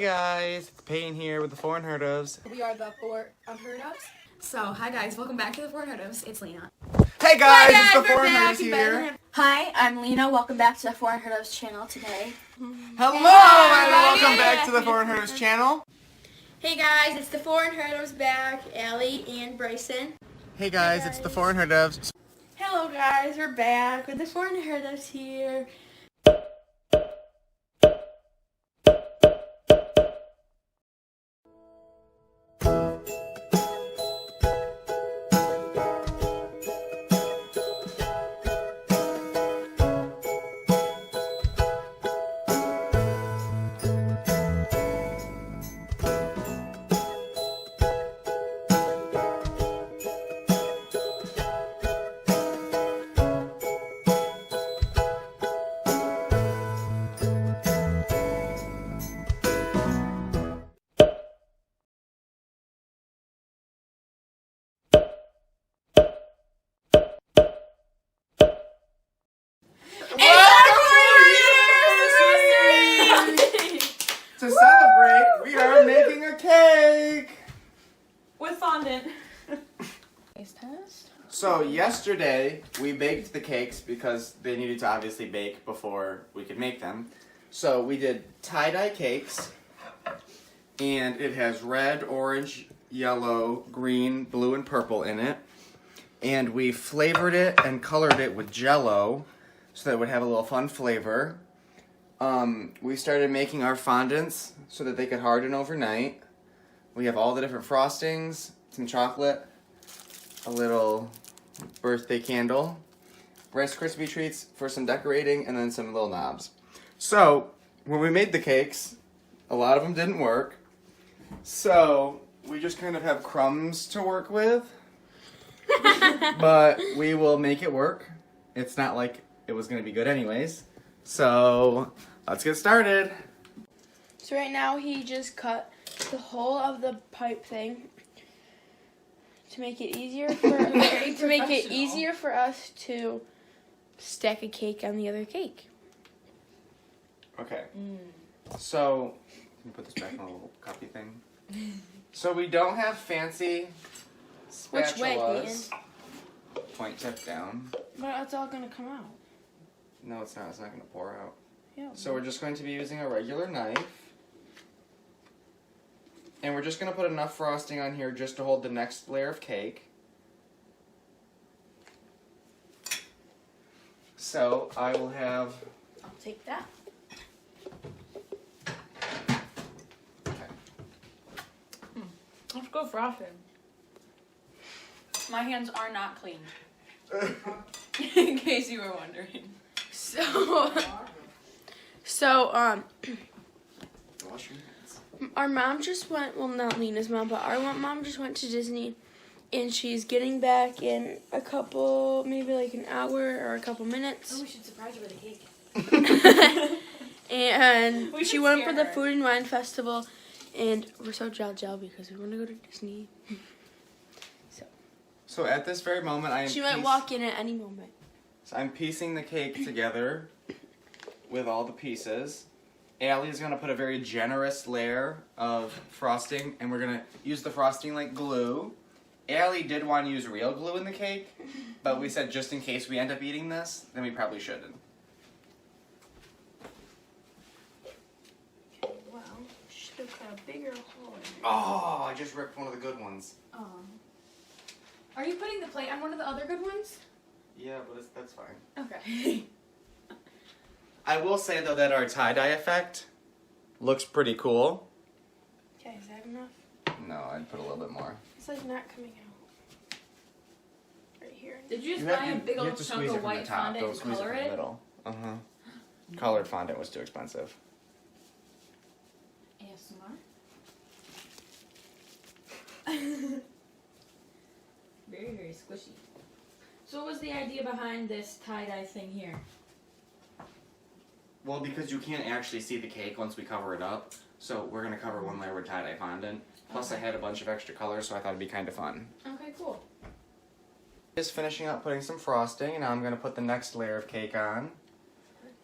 guys, it's Payne here with the Four Unheard Ofs. We are the Four Unheard Ofs. So, hi guys, welcome back to the Four Unheard Ofs. It's Lena. Hey guys, it's the Four Unheard Ofs here. Hi, I'm Lena. Welcome back to the Four Unheard Ofs channel today. Hello, and welcome back to the Four Unheard Ofs channel. Hey guys, it's the Four Unheard Ofs back. Allie and Bryson. Hey guys, it's the Four Unheard Ofs. Hello guys, we're back with the Four Unheard Ofs here. To celebrate, we are making a cake! With fondant. Taste test. So yesterday, we baked the cakes because they needed to obviously bake before we could make them. So we did tie-dye cakes, and it has red, orange, yellow, green, blue, and purple in it. And we flavored it and colored it with Jello so that it would have a little fun flavor. We started making our fondants so that they could harden overnight. We have all the different frostings, some chocolate, a little birthday candle, Rice Krispie treats for some decorating, and then some little knobs. So, when we made the cakes, a lot of them didn't work. So, we just kind of have crumbs to work with. But we will make it work. It's not like it was going to be good anyways. So, let's get started. So right now he just cut the whole of the pipe thing to make it easier for us to stack a cake on the other cake. Okay. So, let me put this back in a little copy thing. So we don't have fancy spatulas. Which way, Peyton? Point tip down. But it's all gonna come out. No, it's not. It's not going to pour out. Yeah. So we're just going to be using a regular knife. And we're just going to put enough frosting on here just to hold the next layer of cake. So I will have... I'll take that. Okay. Let's go frosting. My hands are not clean. In case you were wondering. So, Wash your hands. our mom just went, well, not Lena's mom, but our mom just went to Disney, and she's getting back in a couple, maybe like an hour or a couple minutes. Oh, we should surprise her with a cake. And We she should went scare for the her. Food and Wine Festival, and we're so gel because we want to go to Disney. So at this very moment, She might walk in at any moment. So I'm piecing the cake together with all the pieces. Allie is going to put a very generous layer of frosting, and we're going to use the frosting like glue. Allie did want to use real glue in the cake, but we said just in case we end up eating this, then we probably shouldn't. Wow, should have cut a bigger hole in it. Oh, I just ripped one of the good ones. Oh. Are you putting the plate on one of the other good ones? Yeah, but that's fine. Okay. I will say, though, that our tie-dye effect looks pretty cool. Okay, is that enough? No, I'd put a little bit more. It's like not coming out. Right here. Did you just buy a big old chunk of white fondant Don't and squeeze color it from the it? middle. Uh-huh. Colored fondant was too expensive. ASMR? Very, very squishy. So what was the idea behind this tie-dye thing here? Well, because you can't actually see the cake once we cover it up, so we're going to cover one layer with tie-dye fondant. Plus I had a bunch of extra colors, so I thought it'd be kind of fun. Okay, cool. Just finishing up putting some frosting, and now I'm going to put the next layer of cake on.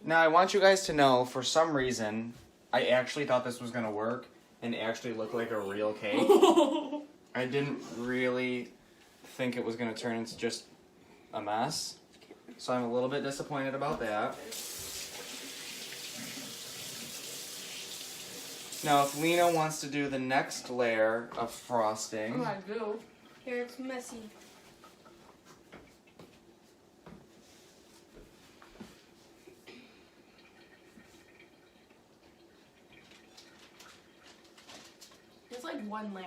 Now I want you guys to know, for some reason, I actually thought this was gonna work and actually look like a real cake. I didn't really think it was gonna turn into just a mess. So I'm a little bit disappointed about that. Now, if Lena wants to do the next layer of frosting, I do. Here, it's messy. It's like one layer.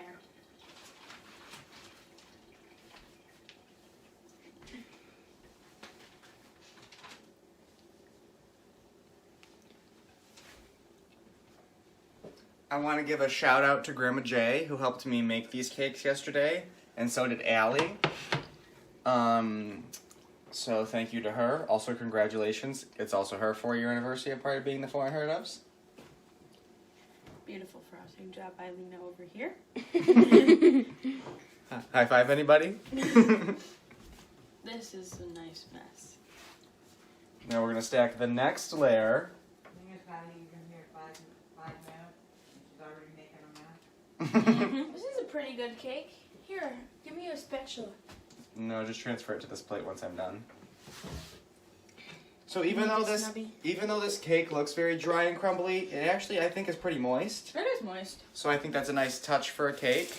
I want to give a shout out to Grandma Jay, who helped me make these cakes yesterday, and so did Allie. So thank you to her. Also, congratulations. It's also her 4-year anniversary of part of being the 400 ups. Beautiful frosting job by Lena over here. High five, anybody? This is a nice mess. Now we're going to stack the next layer. This is a pretty good cake. Here, give me a spatula. No, just transfer it to this plate once I'm done. So even though this cake looks very dry and crumbly, it actually I think is pretty moist. It is moist. So I think that's a nice touch for a cake.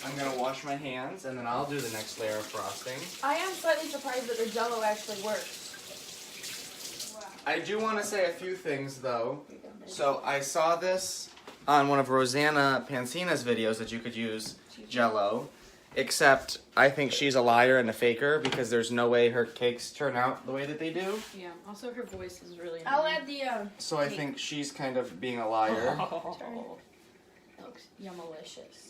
I'm gonna wash my hands and then I'll do the next layer of frosting. I am slightly surprised that the Jello actually works. I do want to say a few things though. So I saw this on one of Rosanna Pansina's videos that you could use Jello, except I think she's a liar and a faker because there's no way her cakes turn out the way that they do. Yeah. Also, her voice is really. I'll add the So I think she's kind of being a liar. Oh, it looks yummalicious.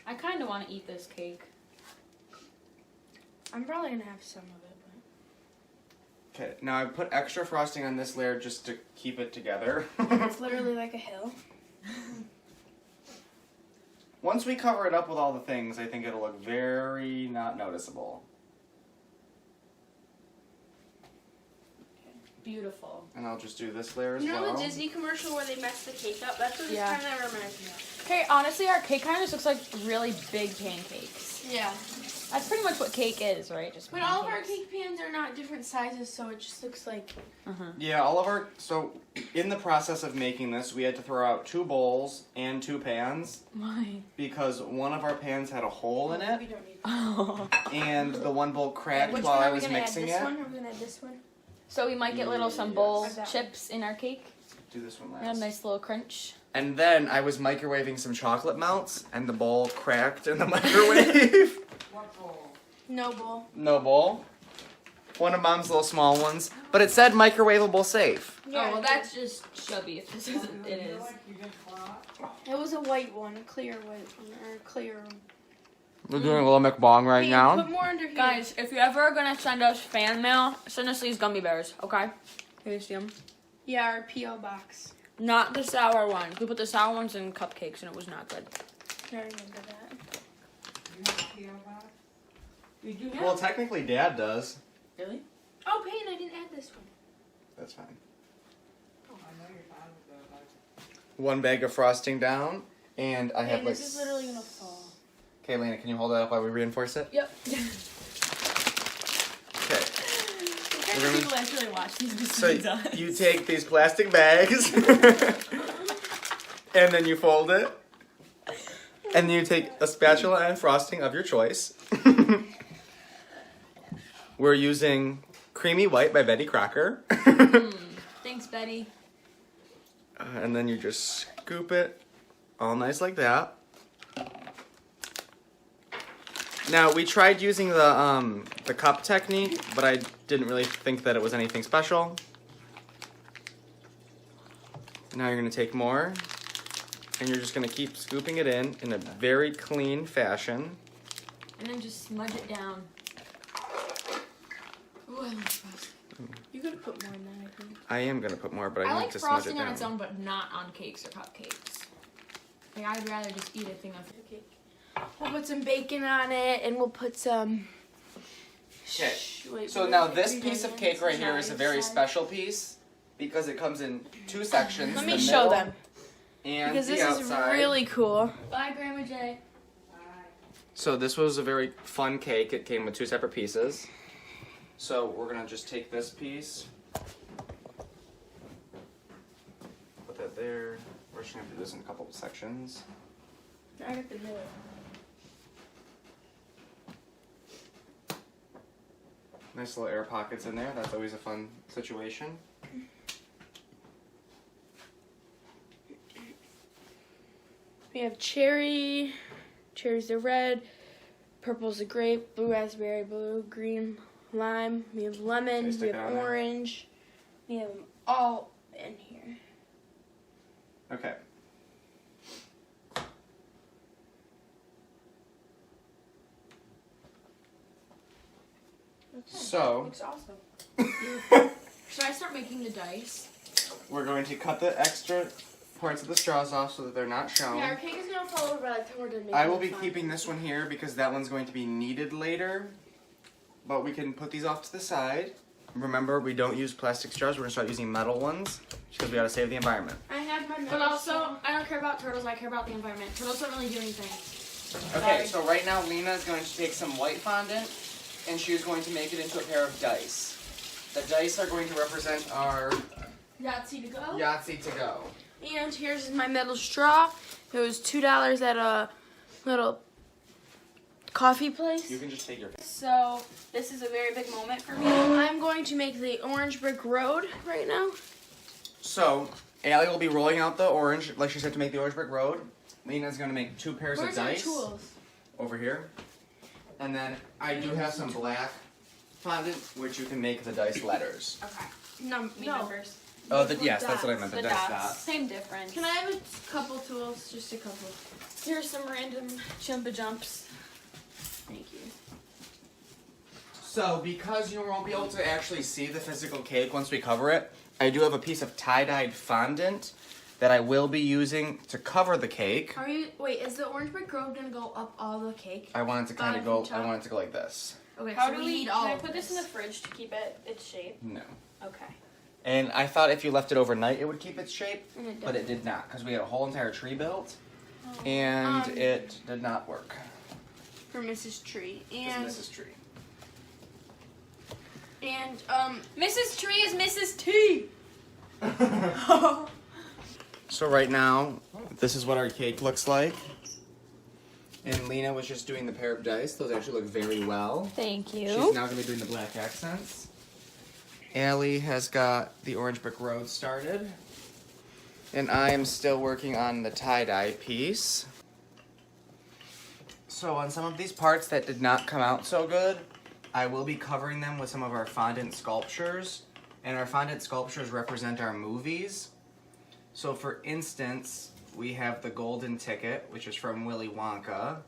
I kind of want to eat this cake. I'm probably gonna have some of it. Okay, now I put extra frosting on this layer just to keep it together. It's literally like a hill. Once we cover it up with all the things, I think it'll look very not noticeable. Beautiful. And I'll just do this layer as You know well. the Disney commercial where they mess the cake up? That's what this Yeah. kind of reminds me of. Okay, honestly, our cake kind of just looks like really big pancakes. Yeah. That's pretty much what cake is, right? Just But all of our cake pans are not different sizes, so it just looks like... Yeah, all of our... So, in the process of making this, we had to throw out 2 bowls and 2 pans. Why? Because one of our pans had a hole in We it, don't need that. Oh. and the one bowl cracked Which while one I are we was gonna mixing add? This it. one? Are we gonna add this one? So we might get some Yes. bowl Like that chips in our cake. Do this one And a last. nice little crunch. And then I was microwaving some chocolate melts, and the bowl cracked in the microwave. No bowl. No bowl. One of Mom's little small ones. But it said microwavable safe. Yeah, Oh, well, that's just chubby. If this isn't, it is. It was a white one, a clear white one, or a clear one. We're doing a little McBong right Hey, now. Put more under here. Guys, if you're ever gonna send us fan mail, send us these gummy bears, okay? Can you see them? Yeah, our P.O. box. Not the sour ones. We put the sour ones in cupcakes and it was not good. I remember that. You do Well, technically Dad does. Really? Oh, Peyton, I didn't add this one. That's fine. 1 bag of frosting down, and I have Hey, like... this is literally gonna fall. Okay, Lena, can you hold that up while we reinforce it? Yep. Okay. Kind of people actually watch these So besides us. you take these plastic bags, and then you fold it, and then you take a spatula and frosting of your choice. We're using Creamy White by Betty Crocker. Thanks, Betty. And then you just scoop it all nice like that. Now, we tried using the cup technique, but I didn't really think that it was anything special. Now you're going to take more, and you're just going to keep scooping it in a very clean fashion. And then just smudge it down. Ooh, I love frosting. You could put more in that, I think. I am going to put more, but I I need like to smudge it frosting down. on its own, but not on cakes or cupcakes. Like, I'd rather just eat a thing of Okay. We'll put some bacon on it, and we'll put some... Okay, Wait, so what now is it? this piece of cake right here is a very Chives. special piece. because it comes in two sections. Let the me show middle them. And Because the this outside. is really cool. Bye, Grandma Jay. So this was a very fun cake. It came with two separate pieces. So we're gonna just take this piece, put that there. We're just gonna do this in a couple of sections. I got the middle. Nice little air pockets in there. That's always a fun situation. We have cherry. Cherry's the red. Purple's the grape. Blue raspberry. Blue, green, lime. We have lemon. They We stick have on there. orange. We have them all in here. Okay. So Looks awesome. Should I start making the dice? we're going to cut the extra parts of the straws off so that they're not shown. Yeah, our cake is gonna fall over by the time we're done making I will the be fun. keeping this one here because that one's going to be needed later. But we can put these off to the side. Remember, we don't use plastic straws. We're going to start using metal ones because we got to save the environment. I have my But middle also, straw. I don't care about turtles. I care about the environment. Turtles don't really do anything. Okay, so right now Lena is going to take some white fondant and she is going to make it into a pair of dice. The dice are going to represent our Yahtzee to go. Yahtzee to go. And here's my metal straw. It was $2 at a little coffee place. You can just take your. So this is a very big moment for me. I'm going to make the orange brick road right now. So, Allie will be rolling out the orange, like she said, to make the orange brick road. Lena's going to make two pairs Where's of our dice tools? over here. And then I do have some black fondant, which you can make the dice letters. Okay. No. Numbers. Oh, Those yes, were that's what I dots. meant. The The dice dots. dots. Same difference. Can I have a couple tools? Just a couple. Here's some random jumpa jumps. Thank you. So, because you won't be able to actually see the physical cake once we cover it, I do have a piece of tie-dyed fondant that I will be using to cover the cake. Wait, is the orange brick road gonna go up all the cake? I want it to kind of Bottom go. and top? I want it to go like this. Okay, How so do we we need all Can I of put this in the fridge to keep it its shape? No. Okay. And I thought if you left it overnight, it would keep its shape, And it but it did not because we had a whole entire tree built, and it did not work. for Mrs. Tree. It's And Mrs. Tree. Mrs. Tree is Mrs. T. So right now, this is what our cake looks like. And Lena was just doing the pair of dice. Those actually look very well. Thank She's now going to be doing the black accents. Allie has got the orange brick road started. And I am still working on the tie-dye piece. So on some of these parts that did not come out so good, I will be covering them with some of our fondant sculptures. And our fondant sculptures represent our movies. So for instance, we have the golden ticket, which is from Willy Wonka.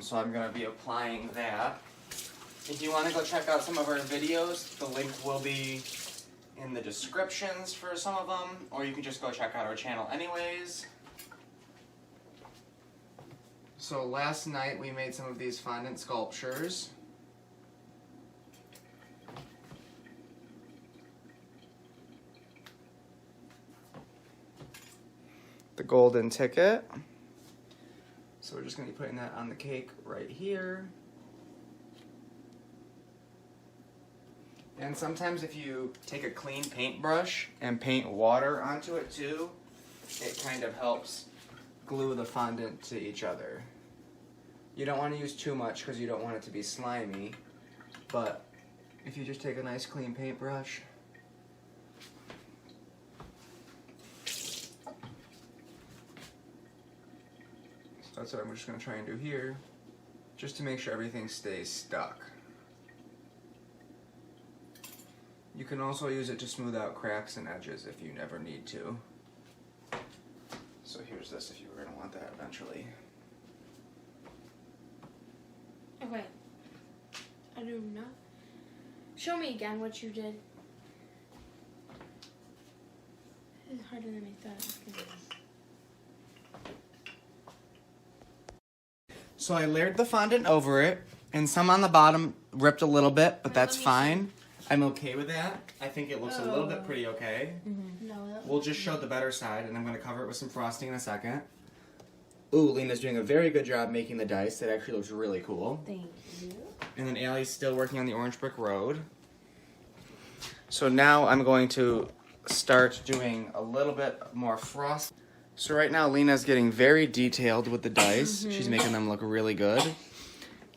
So I'm going to be applying that. If you want to go check out some of our videos, the link will be in the descriptions for some of them, or you can just go check out our channel anyways. So last night we made some of these fondant sculptures. The golden ticket. So we're just going to be putting that on the cake right here. And sometimes if you take a clean paintbrush and paint water onto it too, it kind of helps glue the fondant to each other. You don't want to use too much because you don't want it to be slimy, but if you just take a nice clean paintbrush, so that's what I'm just going to try and do here, just to make sure everything stays stuck. You can also use it to smooth out cracks and edges if you never need to. So here's this if you were going to want that eventually. Okay. I do not. Show me again what you did. This is harder than I thought. So I layered the fondant over it, and some on the bottom ripped a little bit, but Wait, that's let me fine. I'm okay with that. I think it looks a little bit pretty okay. No, that We'll just show the better side, and I'm going to cover it with some frosting in a second. Ooh, Lena's doing a very good job making the dice. That actually looks really cool. Thank you. And then Allie's still working on the orange brick road. So now I'm going to start doing a little bit more frost. So right now Lena's getting very detailed with the dice. She's making them look really good.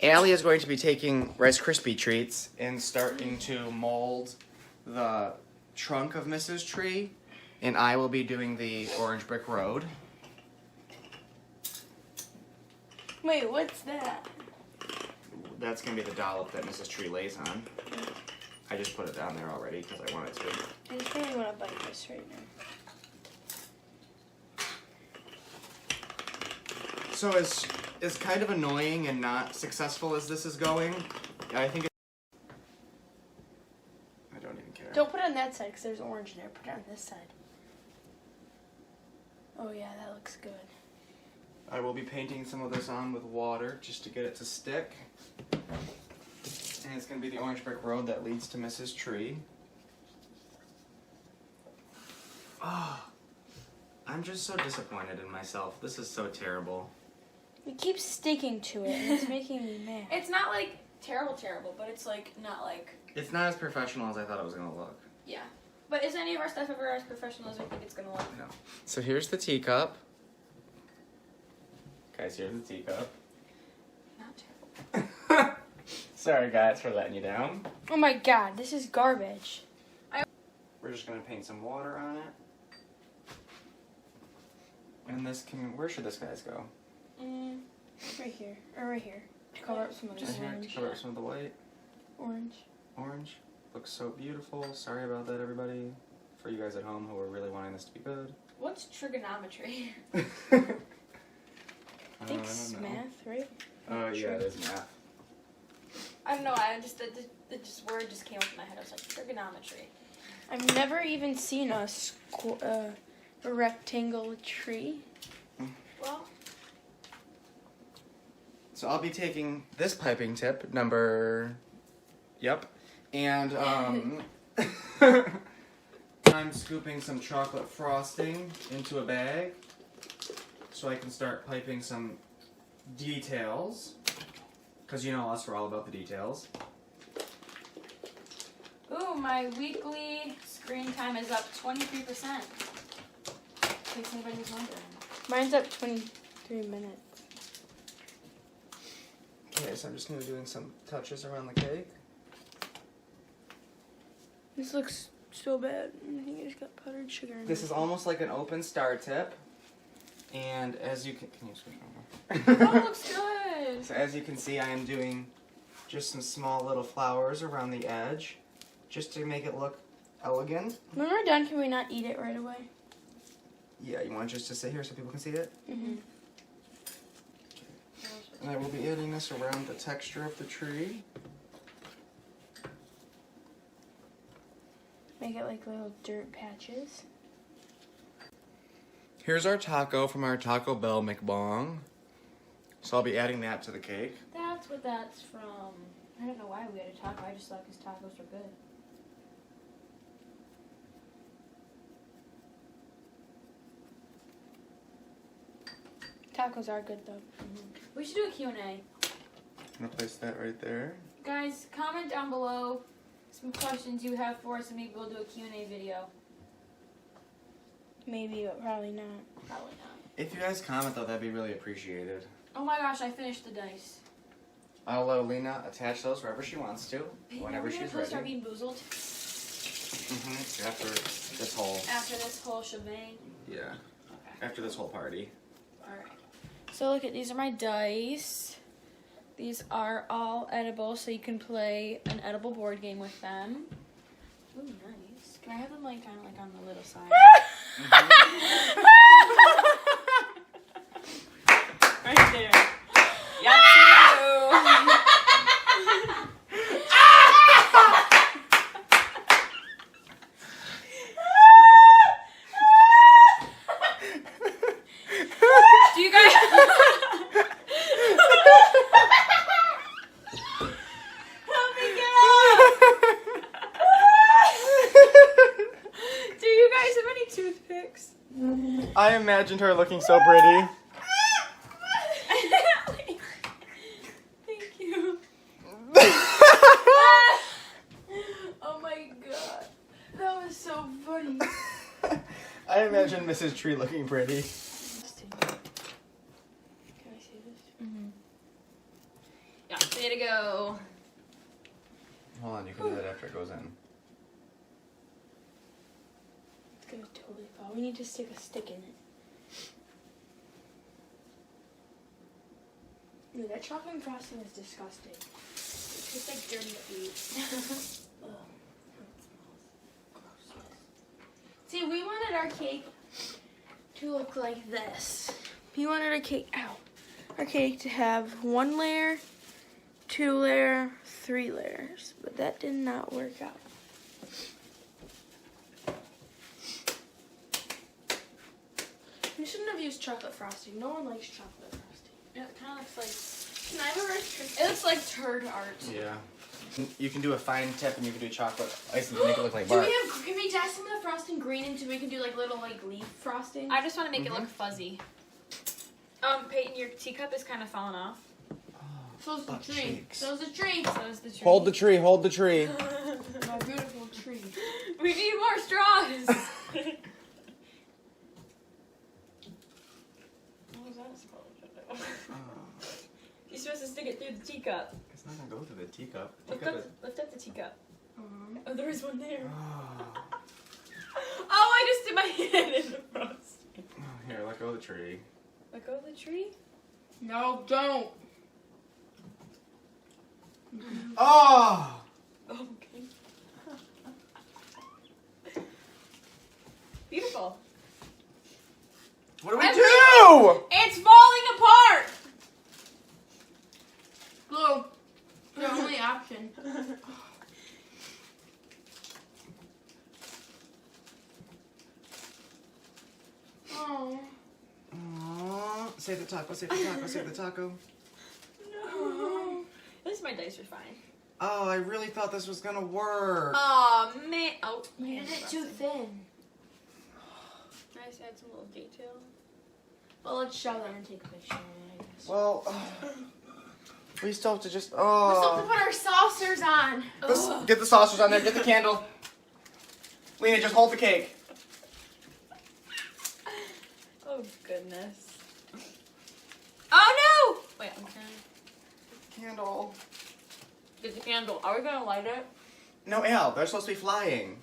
Allie is going to be taking Rice Krispie treats and starting to mold the trunk of Mrs. Tree. And I will be doing the orange brick road. Wait, what's that? That's going to be the dollop that Mrs. Tree lays on. I just put it down there already because I wanted to. I just really want to bite this right now. So as kind of annoying and not successful as this is going, I think I don't even care. Don't put it on that side because there's orange there. Put it on this side. Oh yeah, that looks good. I will be painting some of this on with water just to get it to stick. And it's going to be the orange brick road that leads to Mrs. Tree. Oh, I'm just so disappointed in myself. This is so terrible. You keep sticking to it and it's making me mad. It's not like terrible, but it's like not like. It's not as professional as I thought it was going to look. Yeah. But is any of our stuff ever as professional as we think it's gonna look? No. So here's the teacup. Guys, here's the teacup. Not terrible. Sorry guys for letting you down. Oh my god, this is garbage. We're just gonna paint some water on it. And this can, where should this guys go? Right here. Or right here. To cover up some of Just the here to orange. cover up some of the white. Orange. Orange. Looks so beautiful. Sorry about that, everybody. For you guys at home who are really wanting this to be good. What's trigonometry? I think I it's don't know. math, right? Oh yeah, it is math. I don't know. I just the word just came up in my head. I was like trigonometry. I've never even seen a rectangle tree. Well, So I'll be taking this piping tip, number, yep, and I'm scooping some chocolate frosting into a bag so I can start piping some details, because you know us, we're all about the details. ooh, my weekly screen time is up 23%. In case anybody's wondering. Mine's up 23 minutes. Okay, so I'm just going to be doing some touches around the cake. This looks so bad. I think I just got powdered sugar in This it. is almost like an open star tip, and as you can you switch over? Oh, it looks good. So as you can see, I am doing just some small little flowers around the edge, just to make it look elegant. When we're done, can we not eat it right away? Yeah, you want just to sit here so people can see it? Mm-hmm. And I will be adding this around the texture of the tree. Make it like little dirt patches. Here's our taco from our Taco Bell McBong. So I'll be adding that to the cake. That's what that's from. I don't know why we had a taco. I just thought his tacos were good. Tacos are good though. We should do a Q&A. I'm gonna place that right there. Guys, comment down below some questions you have for us and maybe we'll do a Q&A video. Maybe, but probably not. Probably not. If you guys comment though, that'd be really appreciated. Oh my gosh, I finished the dice. I'll let Alina attach those wherever she wants to, whenever Are we she's supposed to start ready. being boozled After this whole, after this whole shebang? yeah, Okay. after this whole party. Alright. So look at, these are my dice. These are all edible, so you can play an edible board game with them. Ooh, nice. Can I have them like kind of like on the little side? Right there. Yep, do you guys? Help me get out! I imagined her looking so pretty. Thank you. Oh my god. That was so funny. I imagine Mrs. Tree looking pretty. Can I see this? Mm-hmm. Yeah, way to go. Hold on, you can do that after it goes in. It's gonna totally fall. We need to stick a stick in it. Ew, that chocolate and frosting is disgusting. It tastes like dirty feet. Ugh. Gross. See, we wanted our cake to look like this. We wanted our cake to have 1 layer, 2 layer, 3 layers, but that did not work out. We shouldn't have used chocolate frosting. No one likes chocolate frosting. Yeah, it kind of looks like. Can I have a restriction? It looks like turd art. Yeah. You can do a fine tip and you can do chocolate icing to make it look like Can bark. we dye some of the frosting green into we can do like little like leaf frosting? I just want to make it look fuzzy. Peyton, your teacup is kind of falling off. So's the butt tree. cheeks. So's the tree. So is the tree. Hold the tree, hold the tree. My beautiful tree. We need more straws. What was that supposed to do? You're supposed to stick it through the teacup. It's not gonna go through the teacup. Lift up the teacup. Uh-huh. Oh, there is one there. Oh. Oh, I just did my hand in the frosting. Here, let go of the tree. Let go of the tree. No, don't. Oh! Okay. Beautiful. What do we do? It's falling apart. Glue. The only option. Oh. Aww. Save the taco, save the taco, save the taco. No. At least my dice are fine. Oh, I really thought this was gonna work. Oh man. Oh, Man, it's too thin. Nice. Add some little detail. Well, let's show that and take a picture of it, I guess. Well, we still have to just. We still have to Oh. put our saucers on. Get the saucers on there. Get the candle. Lena, just hold the cake. Oh goodness. Oh no! Wait, I'm trying. Candle. Get the candle. Are we gonna light it? No, Al. They're supposed to be flying.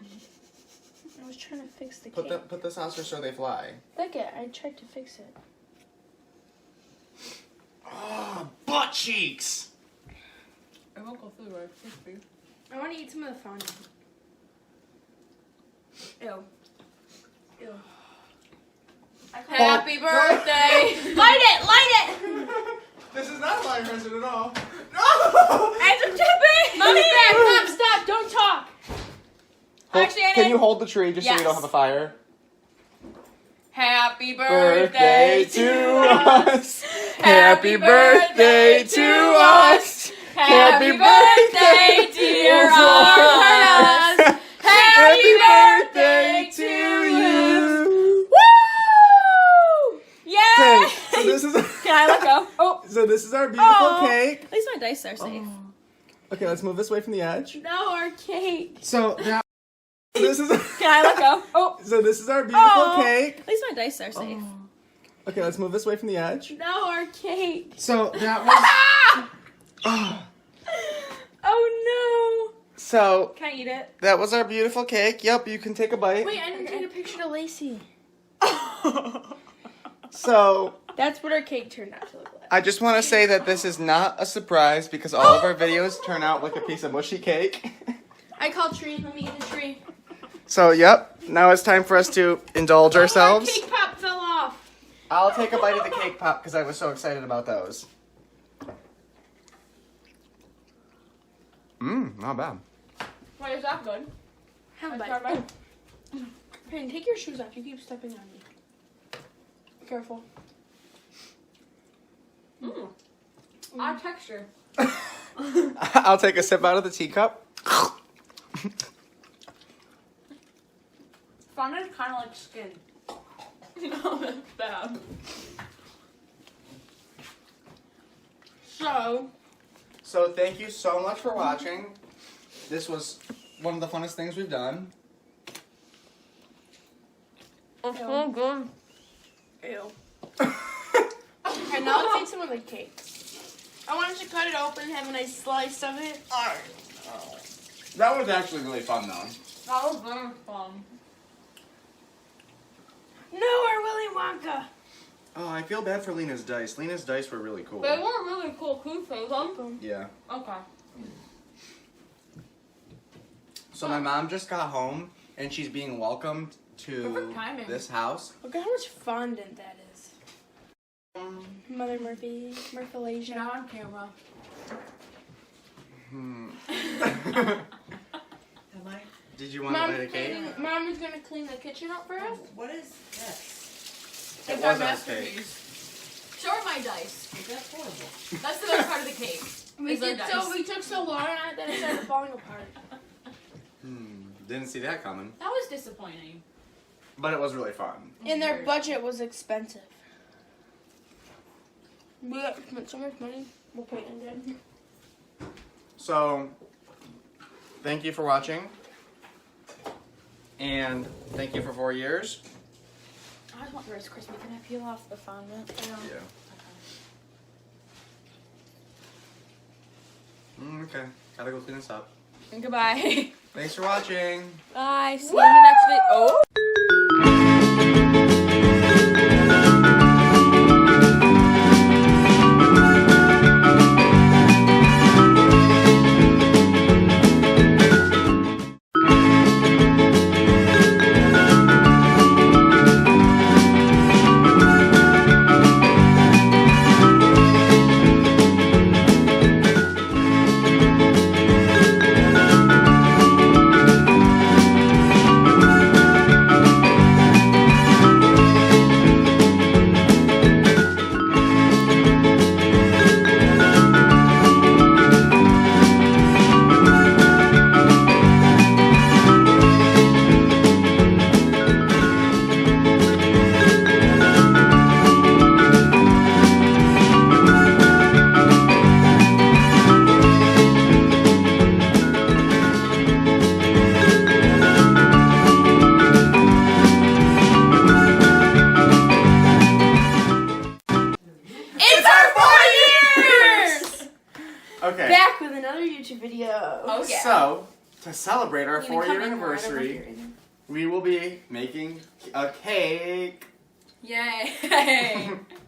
I was trying to fix the Put cake. the saucers so they fly. Look it, I tried to fix it. Oh, butt cheeks. It won't go through right crispy. I want to eat some of the fondant. Ew. Ew. Happy birthday! Light it! Light it! This is not my present at all. No! It's a tipping! Mommy, stop, don't talk. Actually, I Can did. you hold the tree just so we Yes. don't have a fire? Happy Birthday birthday to us. Happy birthday to us. Happy birthday, dear Arnaz. Happy birthday to you. Woo! Yay! Okay, so this is Can I let go? Oh, so this is our beautiful Aw. cake. at least my dice are safe. Okay, let's move this away from the edge. No, our cake. So now this is Can I let go? Oh, so this is our beautiful Aw. cake. at least my dice are safe. Okay, let's move this away from the edge. No, our cake. So that was. Oh. Oh So Can I eat it? that was our beautiful cake. Yep, you can take a bite. no. Wait, I didn't take a picture to Lacey. So That's what our cake turned out to look like. I just want to say that this is not a surprise because all of our videos turn out like a piece of mushy cake. I called tree. Let me eat the tree. So yep, now it's time for us to indulge ourselves. Our cake pop fell off. I'll take a bite of the cake pop because I was so excited about those. Not bad. Why is that good? Have a That's bite. not bad. Payne, take your shoes off. You keep stepping on me. Careful. Odd texture. I'll take a sip out of the teacup. Fondant is kind of like skin. No, that's bad. So thank you so much for watching. This was one of the funnest things we've done. It's so good. Ew. And now let's eat some of the cake. I wanted to cut it open and have a nice slice of it. That was actually really fun though. That was very fun. No, our Willy Wonka. Oh, I feel bad for Lena's dice. Lena's dice were really cool. They were really cool. Can you say them? Yeah. Okay. So my mom just got home and she's being welcomed to Perfect timing. this house. Look at how much fondant that is. Mother Murphy, Murphalasian. Not on camera. Am I? Did you want to bite a cake? Mom is gonna clean the kitchen up for us. What is this? It It's our was our masterpiece. Show her my dice. That's horrible. That's the best part of the cake. We is our did dice. we took so long on it that it started falling apart. Didn't see that coming. That was disappointing. But it was really fun. And their budget was expensive. We spent so much money. We'll put it in there. So, thank you for watching. And thank you for 4 years. I just want Rice Krispie. Can I peel off the fondant? Yeah. Okay. Gotta go clean this up. Okay. Goodbye. Thanks for watching. Bye. See you in the next video. Oh. Okay. Back with another YouTube video. Oh yeah. So, to celebrate our You gonna 4-year come in more? I don't know if anniversary, you're in. we will be making a cake. Yay.